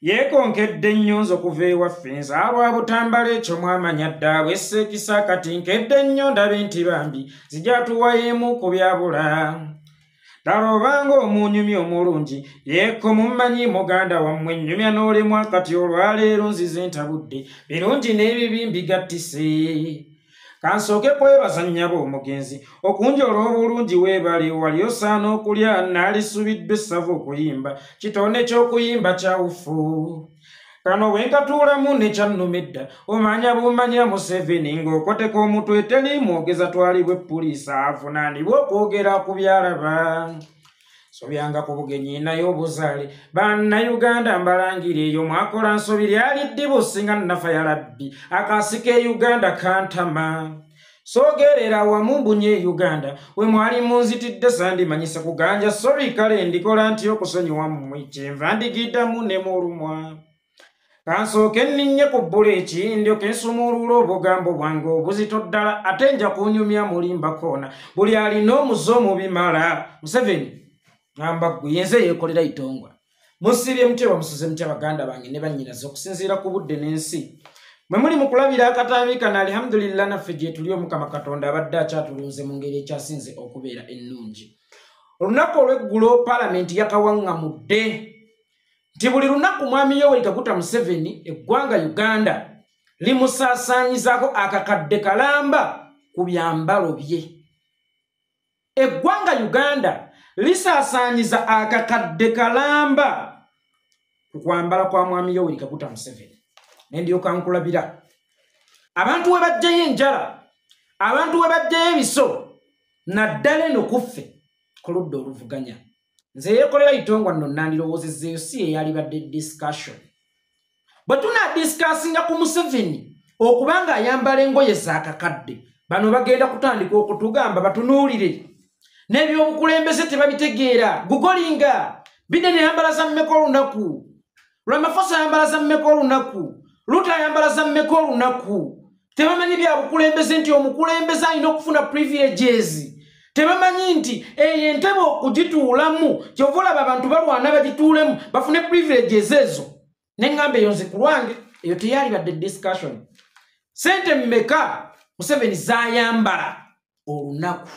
Yekonkedde nnyo okuva ewaffe nzaalwa Butambala ekyo mwamanya dda bw'esseekisa kati nkedde nnyo ndabe nti bambi zijatuwayeemu ku byabula. Ddala obanga omunyumya omulungi Yeko mummanyi muganda wammwe nnyumya n'olemwa kati olwaleero nzize ntabudde birungi n'ebibi mbigattise. Kansooke kwebaza nnyabo omugenzi okunjola obulungi weebale wali osaana okulya naalisubiddwa essava okuyimba kitone ky'okuyimba kyawufu. Kano bwe nkatuulamu ne kyannumidda omanya bumanya Museveni ng'okoteka omutwe teri mwogeza twalibwe poliisi avunaanibwa okwogera ku byalaba. Sobyanga ku bugenyi naye obuzaale bannayuganda mbalangire eyo mwakola nsobi lyali ddiba osinga nnafa ya labbi akaasika e Uganda kantama. Soogerera wamu mbunye e Uganda we mwali munzitidde sandimanyise kuganja sobi kale ndikola nti okusonyiwa mmwe kyenva ndigiddamu ne mulumwa. Kansooke nninye ku Buli ndyoke nsumulula obugambo bwange obuzito ddala ate nja kunyumya mulimba koona buli alina omuze omubimala. Museveni ngamba ggwe yenze yeekolera itongwa musibye mutya bamusuze mutya baganda bange ne bannyinaze okusinziira ku budde n'ensi mwe muli mu kulabira akatambi kana alhamdulillah naffe gye tuli Omukama Katonda abadde akyatulunze mu ngeri ekyasinze okubeera ennungi. Olunaku olw'eggulo paalamenti yakawaŋŋamudde nti buli lunaku mwami Yoweri Kaguta Museveni eggwanga Uganda limusaasaanyizaako akakadde kalamba ku byambalo bye. Eggwanga Uganda lisaasaanyiza akakadde kalamba ku kwambala kwa mwami Yoweri Kaguta Museveni. Nendyoka nkulabira abantu we bajjayo enjala, abantu we bajjayo ebiso, naddala eno kuffe ku ludda oluvuganya. Nze yeekolera itongwa nno nandirowoozezzeeyo si eyalibadde discussion. Bwe tunaadisikasinga ku Museveni okubanga ayambala engoye zaakakadde bano bagenda kutandika okutugamba batunuulire n'ebyobukulembeze tebabitegeera. Gugolinga Biden yambala za mmeka olunaku, Ramaphosa yambala za mmeka olunaku, Lukya yambala za mmeka olunaku. Tebamanyi bya bukulembeze nti omukulembeze alina okufuna privileges. Tebamanyi nti entebe okugituulamu kyova olaba abantu balwana bagituulemu bafune privileges ezo. Neŋŋamba eyo nze ku lwange eyo teyalibadde discussion. Sente mmeka Museveni zayambala olunaku?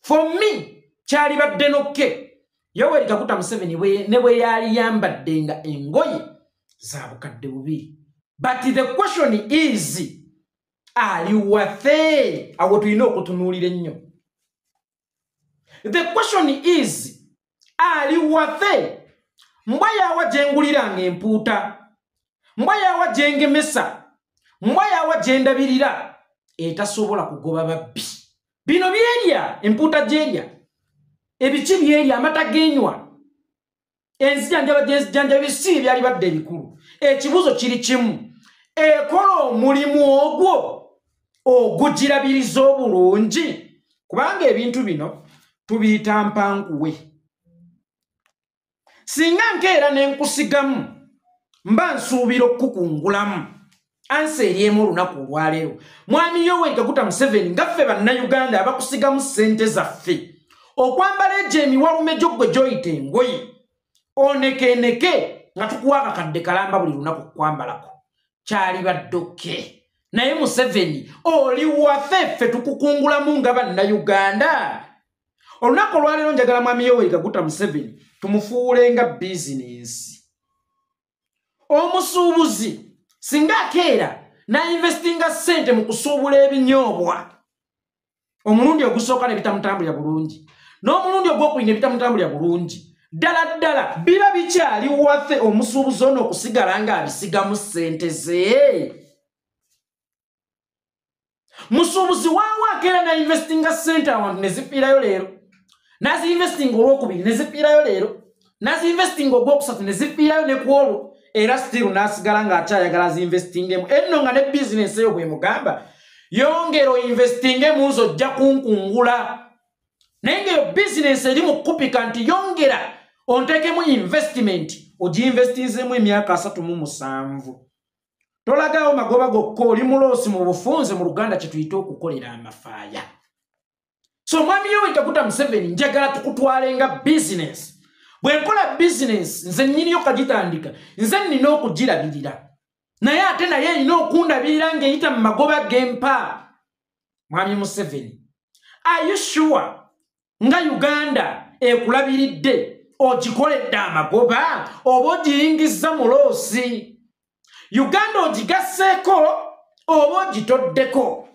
For me kyalibadde nokke Yoweri Kaguta Museveni ne bwe yali yambadde nga engoye za bukadde bubiri. But the question is, ali wathe awo tulina okutunuulira ennyo. The question is, ali wathe mbwa yawa gyenguliranga empuuta, mbwa yawa gyengemesa, mbwa yawa gyendabirira etasobola kugoba babbi. Bino byerya empuuta gyerya, ebiki byerya amata genywa, enzijanjaba gyenzijanjabi si byali badde ebikulu. Ekibuzo kiri kimu, ekola omulimu ogwo ogugirabiriza obulungi? Kubanga ebintu bino tubiyita mpankuwe. Singa nkeera n'enkusigamu mba nsuubira okukungulamu. Ansi eryemu olunaku olwaleero mwami Yoweri Kaguta Museveni ngaffe bannayuganda abakusigamu ssente zaffe okwambala egyo emiwalume gyo gwe gyoyita engoye onekeeneke nga tukuwa akakadde kalamba buli lunaku kwambalako kyalibadde okke. Naye Museveni oli waffe ffe tukukungulamu nga bannayuganda. Olunaku olwaleero njagala mwami Yoweri Kaguta Museveni tumufuule nga bizinensi. Omusuubuzi singa akeera na-investinga ssente mu kusuubula ebinyoobwa, omulundi ogusooka ne bitamutambulira bulungi n'omulundi ogwokubiri ne bitamutambulira bulungi, ddala ddala biba bikyali waffe omusuubuzi ono okusigala ng'abisigamu ssente ze? Musuubuzi waawo akeera na-investinga ssente awantu ne zifiirayo leero, nazi-investinga olwokubiri ne zifiirayo leero, nazi-investinga ogwokusatu ne zifiirayo ne ku olwo, era still nasigala ng'akyayagala zi-investingemu. Enno nga ne bizinensi eyo bwe mugamba yongera investingemu nzo ojja kunkungula. Naye ng'eyo bizinensi eri mu kupika nti yongera onteekemu investment ogi-investinzemu emyaka 37. Tolagawo magoba gokka oli muloosi mu bufunze mu Luganda kye tuyita okukolera amafaaya. So mwami Yoweri Kaguta Museveni njagala tukutwalenga bizinensi bwe nkola business nze nnyini okagitandika nze nina okugirabirira naye ate naye erina okundabirira ng'eyita mu magoba gempa. Mwami Museveni, are you sure nga Uganda ekulabiridde ogikoledde amagoba oba ogiyingizza mu loosi? Uganda ogigasseeko oba ogitoddeko?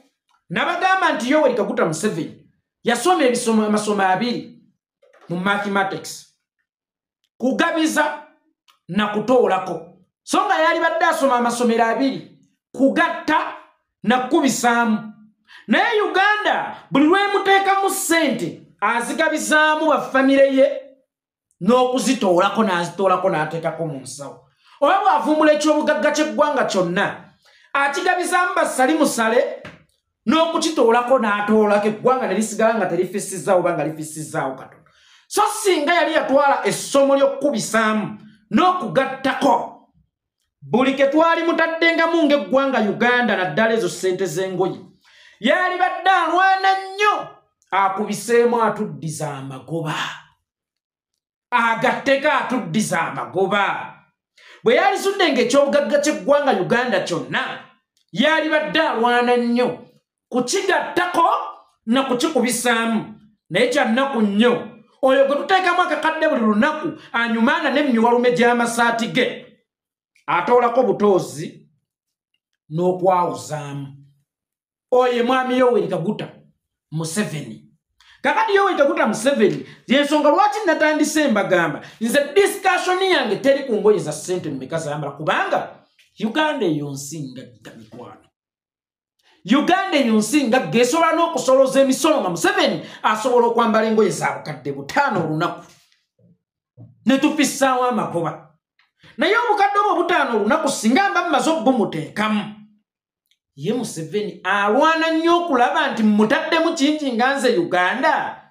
Nabagamba nti Yoweri Kaguta Museveni yasoma amasomo 2 mu mathematics, kugabiza na kutoolako. So nga yali badde asoma amasomero 2, kugatta na kubisaamu. Naye Uganda buli lwemuteekamu ssente azigabizaamu baffamire ye n'okuzitoolako n'azitoolako n'ateekako mu nsawo. Oba bw'avumbula ekyobugagga ky'eggwanga kyonna akigabizaamu basali musale n'okukitoolako n'atoolako eggwanga ne lisigala nga terifissizaawo oba nga lifissizaawo katono. So singa yali yatwala essomo ly'okkubisaamu n'okugattako, buli ke twali mutaddengamu ng'eggwanga Uganda naddala ezo ssente z'engoye, yali badde alwana nnyo akubiseemu atuddiza amagoba, agatteko atuddiza amagoba. Bwe yalisudde ng'ekyobugagga ky'eggwanga Uganda kyonna, yali badde alwana nnyo kukigattako na kukikubisaamu. Naye kyannaku nnyo oyo gwe tuteekamu akakadde buli lunaku anyumaana n'emmiwalume gy'amasaati ge atoolako butoozi n'okwawuzaamu. Oye mwami Yoweri Kaguta Museveni. Kakati Yoweri Kaguta Museveni yensonga lwaki natandise embagamba nze discussion yange teri ku ngoye za ssente mmeka zayambala, kubanga Uganda eyo nsinga mikwano. Uganda eyo nsinga gesobola n'okusoloza emisolo nga Museveni asobola okwambala engoye za bukadde 5 olunaku ne tufissaawo amagoba. Naye obukadde obwo 5 olunaku singa mba mmaze obumuteekamu, ye Museveni alwana nnyo okulaba nti mutaddemu kingi nga nze Uganda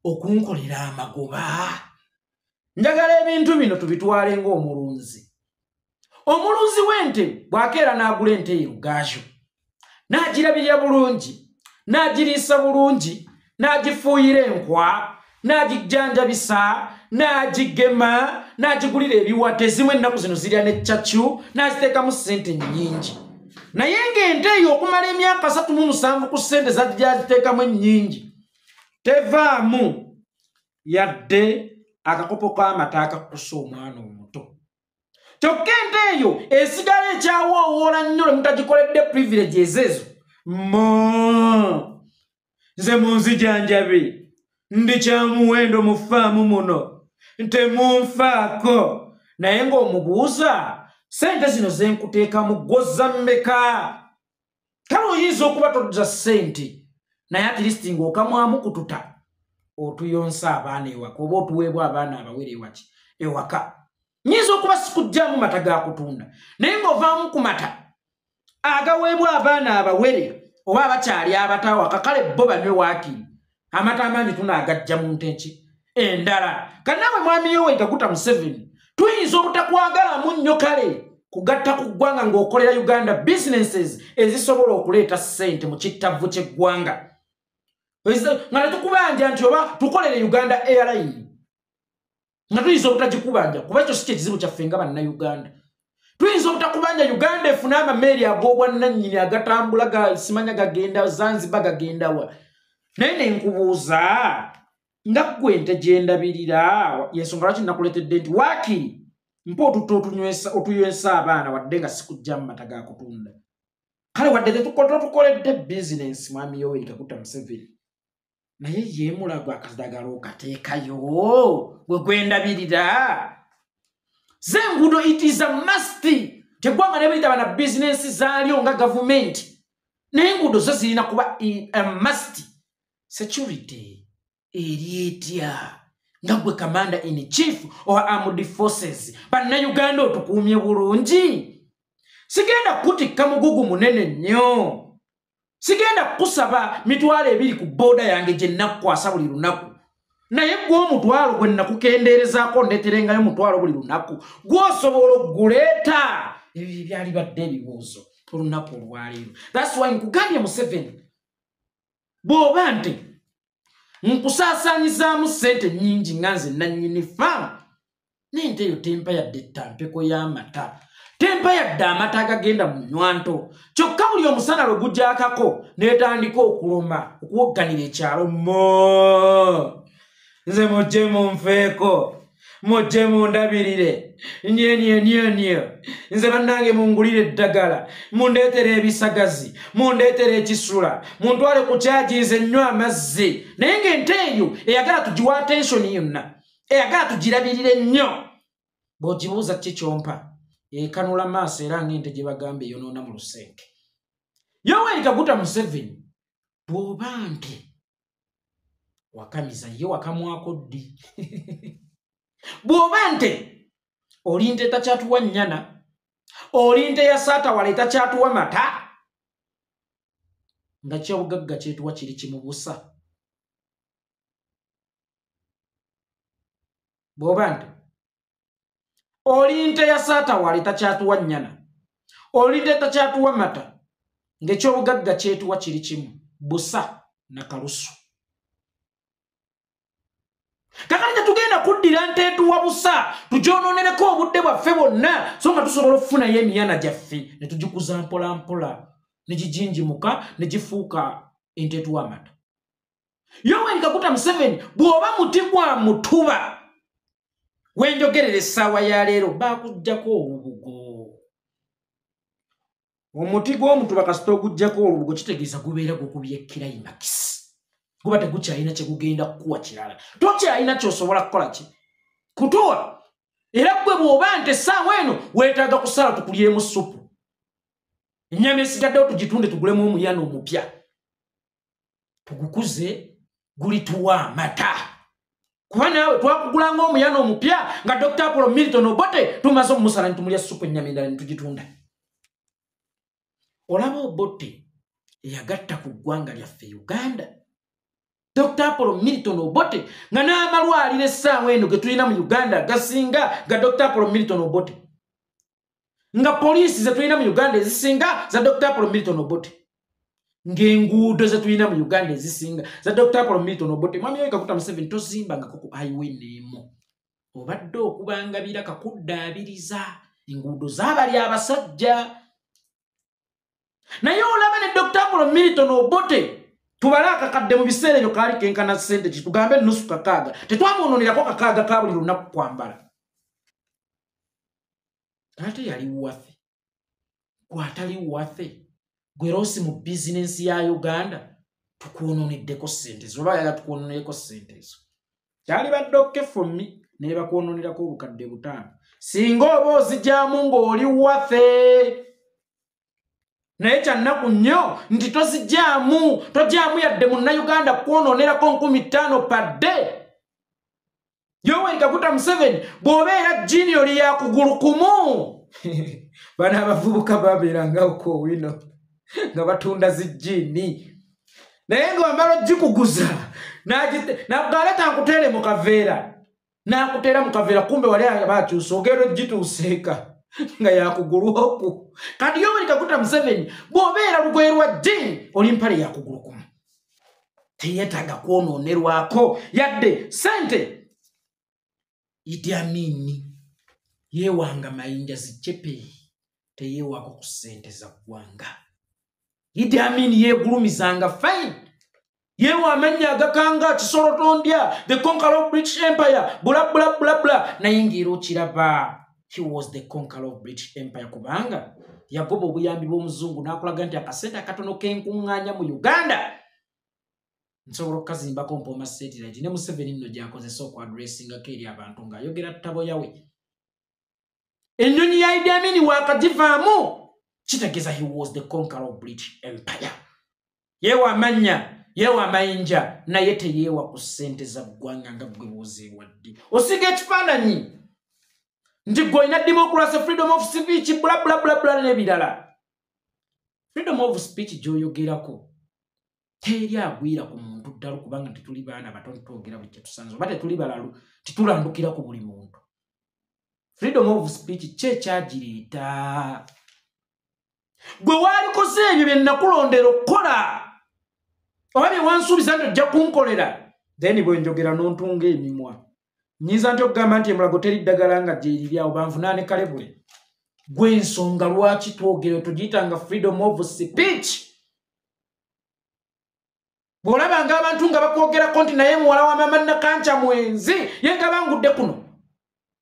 okunkolera amagoba. Njagala ebintu bino tubitwale ng'omulunzi. Omulunzi w'ente bw'akeera n'agula ente ye Rugaju, n'agirabirira bulungi, n'agiriisa bulungi, n'agifuuyira enkwa, n'agijjanjabisa, n'agigema, n'agigulira ebiwata. Ezimu ennaku zino zirya ne chachu, n'aziteekamu ssente nnyingi. Naye ng'ente eyo okumala emyaka 37 ku ssente zagiteekamu ennyingi, tevaamu yadde akakopo k'amata akakusa omwana omuto. Kyokka ente eyo esigala ekyawoowoola nnyo lwe mutagikoledde privileges ezo. Nze munzijanjabe, ndi kyamuwendo mu ffaamu muno, temunfaako. Naye ng'omubuuza ssente zino zenkuteekamu gozza mmeka? Kale oyinza okuba todda ssente naye at least ng'okamwamu kututa otuyonsa abaana ewaka oba otuweebwa abaana abawere ewaka. Nyinza okuba sikujjaamu mata ga kutunda naye ng'ovaamu ku mata agaweebwa abaana abawere oba abakyali abatawaka, kale bo banywe waakiri amata amangi tunaagajja mu nte nki endala. Kannawe mwami Yoweri Kaguta Museveni tuyinza obutakwagalamu nnyo kale kugatta ku ggwanga ng'okolera Uganda businesses ezisobola okuleeta ssente mu kittavvu ky'eggwanga, nga netukubanja nti oba tukolere Uganda Airline nga tuyinza obutagikubanja kuba ekyo si kyekizibu kyaffe nga bannayuganda. Tuyinza obutakubanja Uganda efune amameeri ag'obwannannyini agatambula simanya gagenda Zanzibar gagenda wa. Naye nenkubuuza nga ggwe ente gyendabirira yensonga lwaki nakuleetedde nti waakiri mpa otuyonsa abaana wadde nga sikujjamu mata ga kutunda. Kale wadde tetukoledde bizinensi mwami Yoweri Kaguta Museveni, naye yeemulaga akadagala okateekayo bwe gwendabirira. Ze enguudo it is a must. Teggwanga ne biyita bana bizinensi zaalyo nga gavumenti, naye enguudo zo zirina kuba a must. Security eri etya nga gwe commander in chief or armed forces bannayuganda otukuumye bulungi? Sigenda kutikka mugugu munene nnyo, sigenda kusaba mitwalo 2 ku boda yange gye nnakukwasa buli lunaku, naye gwe omutwalo gwe nakukendeerezaako ndeeterengayo omutwalo buli lunaku gw'osobola okuguleeta. Ebyo byali badde ebibuuzo olunaku olwaleero. That's why nkugambye Museveni, bw'oba nti nkusaasaanyizaamu ssente nnyingi nga nze nannyini faamu N'ente eyo tempa yadde ttampeko y'amata. Tempa yadde amata agagenda mu nnywanto. Kyokka buli omusana lwe gujjaakako n'etandika okuluma okuwogganira ekyalo. Nze mujje munfeeko. Mujje mundabirire. Nyenyenyenye. Nze bannange mungulire eddagala. Mundeetere ebisagazi. Mundeetere ekisula. Muntwale ku kyagi nze nnywa amazzi. Naye ng'ente eyo eyagala tugiwa attention yonna. Eyagala tugirabirire nnyo. Bw'ogibuuza ki kyompa. Ekanula maaso era ng'ente gye bagamba eyonoona mu lusenke. Yoweri Kaguta Museveni bw'oba nte wakamiza ye wakamwako ddi. Bw'oba nte oli nte takyatuwa nnyana, oli nte ya saatawala etakyatuwa mata, nga kyobugagga kyetuwa kiri kimubusa. Bw'oba nte oli nte ya saatawala etakyatuwa nnyana, oli nte takyatuwa mata, ng'ekyobugagga kyetuwa kiri kimu busa na kalusu. Kakati tetugenda kuddira nte etuwa busa tugyononereko obudde bwaffe bwonna so nga tusobola okufunayo emiyana gyaffe ne tugikuza mpola mpola ne gijinjimuka ne gifuuka ente etuwa amata. Yoweri Kaguta Museveni bw'oba muti gwa mutuba wenjogerera essaawa ya leero baakuggyako olubugo. Omuti gw'omutuba kasita oguggyako olubugo kitegeeza gubeera gukubye kirayimakisi. Guba tegukyalina kye gugenda kukuwa kirala. Tokyalina ky'osobola kukola ki? Kutuwa. Era gwe bw'oba nte essaawa eno weetaaga kusala tukulyemu supu. Ennyama esigaddewo tugitunde tugulemu omuyana omupya. Tugukuze gulituwa amata. Kuba nawe twakugulanga omuyana omupya nga Dr. Apollo Milton Obote tumaze omusala ne tumulya supu ennyama endala ne tugitunda. Olaba Obote eyagatta ku ggwanga lyaffe Uganda. Dr. Apollo Milton Obote nga n'amalwaliro essaawa eno ge tulina mu Uganda gasinga ga Dr. Apollo Milton Obote. Nga poliisi ze tulina mu Uganda ezisinga za Dr. Apollo Milton Obote. Ng'enguudo ze tulina mu Uganda ezisinga za Dr. Apollo Milton Obote. Mwami Yoweri Kaguta Museveni tozimbangako ku highway n'emu. Obadde okubangabira kakuddaabiriza enguudo zaabali abasajja. Naye olaba ne Dr. Apollo Milton Obote tubale akakadde mu biseera ebyo kaali kenkana ssente ki tugambe nusu kakaaga. Tetwamwononerako kakaaga ka buli lunaku kwambala. Ate yali waffe. Gw'atali waffe. Gwe Rosi mu bizinensi ya Uganda tukwononeddeko ssente zo. Oba yala tukwononereko ssente ezo. Kyali badde okefommi ne bakwononerako obukadde 5. Singa oba ozigyamu ng'oli waffe. Naye kyannaku nnyo nti tojjaamu yadde munnayuganda kwononerako 5,000 per day. Yoweri Kaguta Museveni bw'obeera junior ya kugulu kumu. Bano abavubuka babeerangawo ko wino nga batunda zijjiini. Naye nga wamala ogikuguza nagaleeta nkuteere mu kaveera. N'akuteera mu kaveera kumbe wali abakyusa ogenda ogituuseeka nga yakugulu oku. Kati Yoweri Kaguta Museveni bw'obeera lugoye lwa jjiini oli mpale yakugulu kumu. Teyeetaaga kwononerwako yadde ssente. Idi Amin yeewanga mayinja zicepe teyeewako ku ssente za ggwanga. Idi Amin yeegulumizanga fine. Yeewa amanya agakanga kisolo tondya the conqueror of British Empire bula bula bula bula. Naye ng'era okiraba he was the conqueror of British Empire kubanga yagoba obuyambi bw'omuzungu n'akulaga nti akasente akatono kenkuŋŋaanya mu Uganda nsobola okukazimbako Mpoma satellite. Ne Museveni nno gy'akozesa okwadressingako eri abantu ng'ayogera ttabo yawe. Ennyonyi ya Idi Amin waakagivaamu kitegeeza he was the conqueror of British Empire. Yeewa amanya yeewa amayinja naye teyeewa ku ssente za ggwanga nga bwe bw'ozeewadde. Osiga ekifaananyi nti gw'olina democracy, freedom of speech, bula bula bula bula n'ebirala. Freedom of speech gy'oyogerako teri agwira ku muntu ddala kubanga tetuli baana bato twogera buli kye tusanze oba tetuli balalu titulandukira ku buli muntu. Freedom of speech kyekyagireeta. Gwe waalikoze ebyo bye nakulondera okukola oba bye wansuubiza nti ojja kunkolera then bwe njogera n'ontunga emimwa Nyinza nti okugamba nti emulago teri ddagala nga gyeribyawo banvunaane kalebule gwe ensonga lwaki twogere tugiyitanga freedom of speech. Bw'olabanga abantu nga bakwogerako nti naye muwala wa mama Nakanca mwenzi ye nga bangudde kuno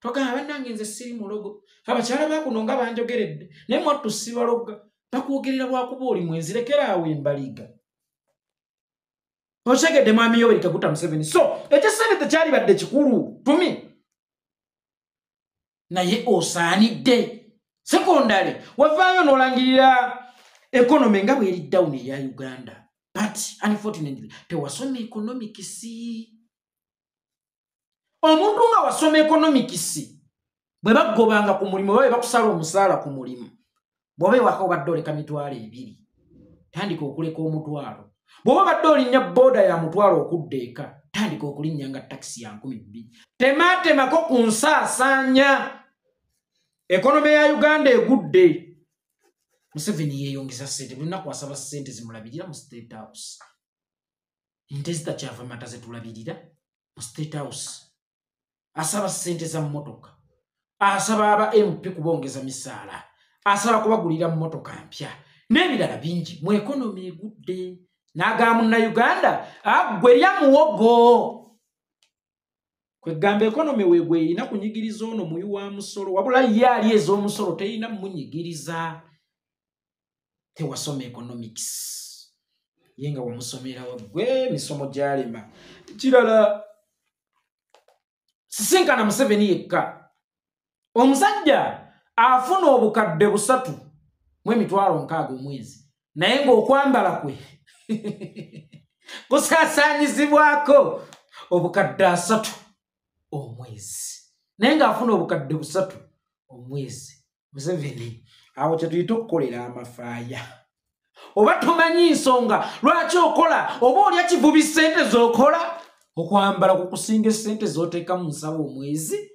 togamba bannange nze siri mulogo abakyala bakuno nga banjogeredde naye mwattu si baloga bakwogerera lwakuba oli mwenzi lekeraawo embaliga. Okyegedde mwami Yoweri Kaguta Museveni so ekisente tekyali badde kikulu tumi naye osaanidde sekondale wavaayo n'olangirira economy nga bw'eri down eya Uganda. But unfortunately, tewasoma economics. Omuntu nga wasoma economics bwe bagobanga ku mulimu babe bakusala omusaala ku mulimu bw'obe waka obadde oleka mitwalo 2 tandika okuleka omutwalo bw'oba badde olinnya boda ya mutwalo okudda eka tandika okulinnya nga taxi ya 12 temaatemako ku nsaasaanya. Economy ya Uganda egudde. Museveni yeeyongeza ssente buli lunaku asaba ssente zimulabirira mu State House. Ente zitakyava mata zetulabirira mu State House. Asaba ssente za mmotoka. Asaba aba MP kubongeza misaala. Asaba kubagulira mmotoka mpya. N'ebirala bingi mu economy egudde. N'agamba Munnayuganda gwe lya muwogo. Kwegamba economy weegwe erina kunyigiriza ono muyi wa musolo wabula ye ali ez'omusolo terina munyigiriza. Tewasoma economics yenga wamusomera wagwe misomo gyalema. Kirala sisinkana Museveni yekka omusajja afuna obukadde 3 mu emitwalo 6 omwezi naye ng'okwambala kwe kusaasaanyizibwako obukadde 3 omwezi naye ng'afuna obukadde 3 omwezi. Museveni awo kyetuyita okukolera amafaaya oba tumanyi nsonga lwaki okola oba olya kivubi ssente z'okola okwambala kukusinga essente z'oteeka mu nsawo omwezi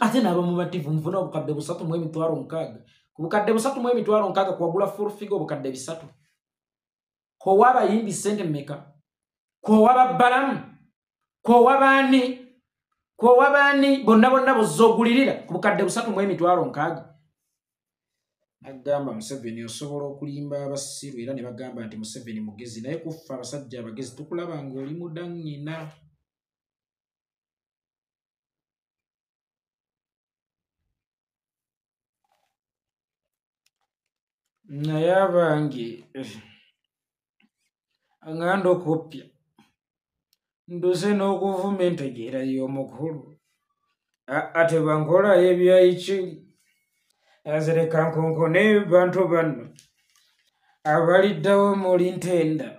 ate n'abamu bativu mufuna obukadde 3 mu emitwalo 6 ku bukadde 3 mu emitwalo 6 kwagula full figure obukadde 3 kowa abayimbi ssente mmeka kowa babbalamu kowa baani bonna bozza ogulirira ku bukadde 3 mu emitwalo 6. Agamba Museveni osobola okulimba abasiru era ne bagamba nti Museveni mugezi naye kuffa abasajja abagezi tukulaba ng'oli mudannyina. Naye abange anganda okuppya nduse n'okuvuma entegeera y'omukulu ate bankola ebyayikiri azereka nkonkone bantu banno abaliddawo muli ntenda